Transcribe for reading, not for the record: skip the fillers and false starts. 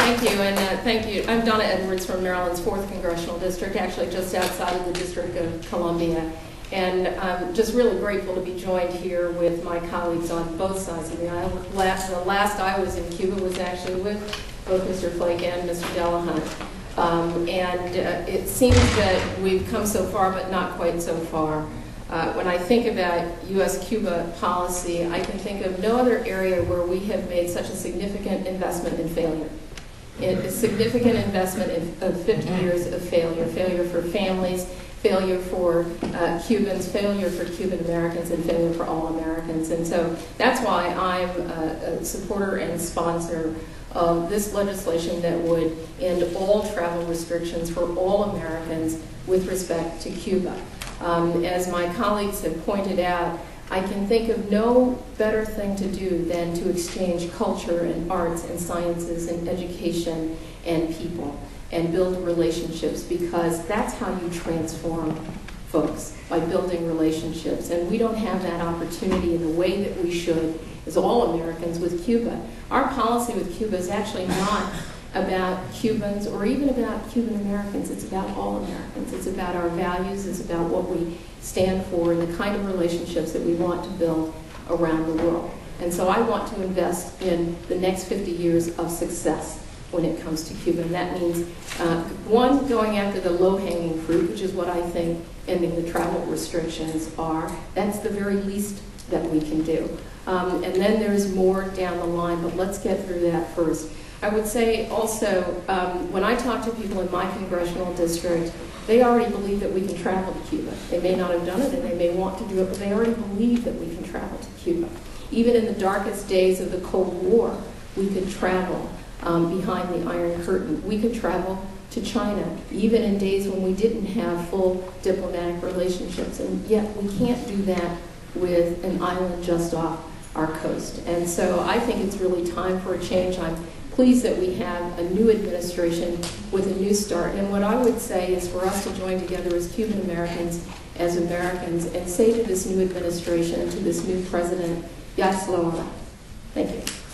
thank you, and thank you. I'm Donna Edwards from Maryland's 4th Congressional District, actually just outside of the District of Columbia. And I'm just really grateful to be joined here with my colleagues on both sides of the aisle. The last I was in Cuba was actually with both Mr. Flake and Mr. Delahunt. It seems that we've come so far, but not quite so far. When I think about U.S.-Cuba policy, I can think of no other area where we have made such a significant investment in failure. A significant investment of 50 years of failure. Failure for families, failure for Cubans, failure for Cuban Americans, and failure for all Americans. And so that's why I'm a supporter and sponsor of this legislation that would end all travel restrictions for all Americans with respect to Cuba. As my colleagues have pointed out, I can think of no better thing to do than to exchange culture and arts and sciences and education and people and build relationships, because that's how you transform folks, by building relationships. And we don't have that opportunity in the way that we should as all Americans with Cuba. Our policy with Cuba is actually not about Cubans or even about Cuban Americans. It's about all Americans. It's about our values. It's about what we stand for and the kind of relationships that we want to build around the world. And so I want to invest in the next 50 years of success when it comes to Cuba. And that means, one, going after the low-hanging fruit, which is what I think ending the travel restrictions are. That's the very least that we can do. And then there's more down the line, but let's get through that first. I would say also, when I talk to people in my congressional district, they already believe that we can travel to Cuba. They may not have done it and they may want to do it, but they already believe that we can travel to Cuba. Even in the darkest days of the Cold War, we could travel behind the Iron Curtain. We could travel to China, even in days when we didn't have full diplomatic relationships. And yet we can't do that with an island just off our coast. And so I think it's really time for a change. I'm pleased that we have a new administration with a new start. And what I would say is for us to join together as Cuban Americans, as Americans, and say to this new administration and to this new president, Yas Loa. Thank you.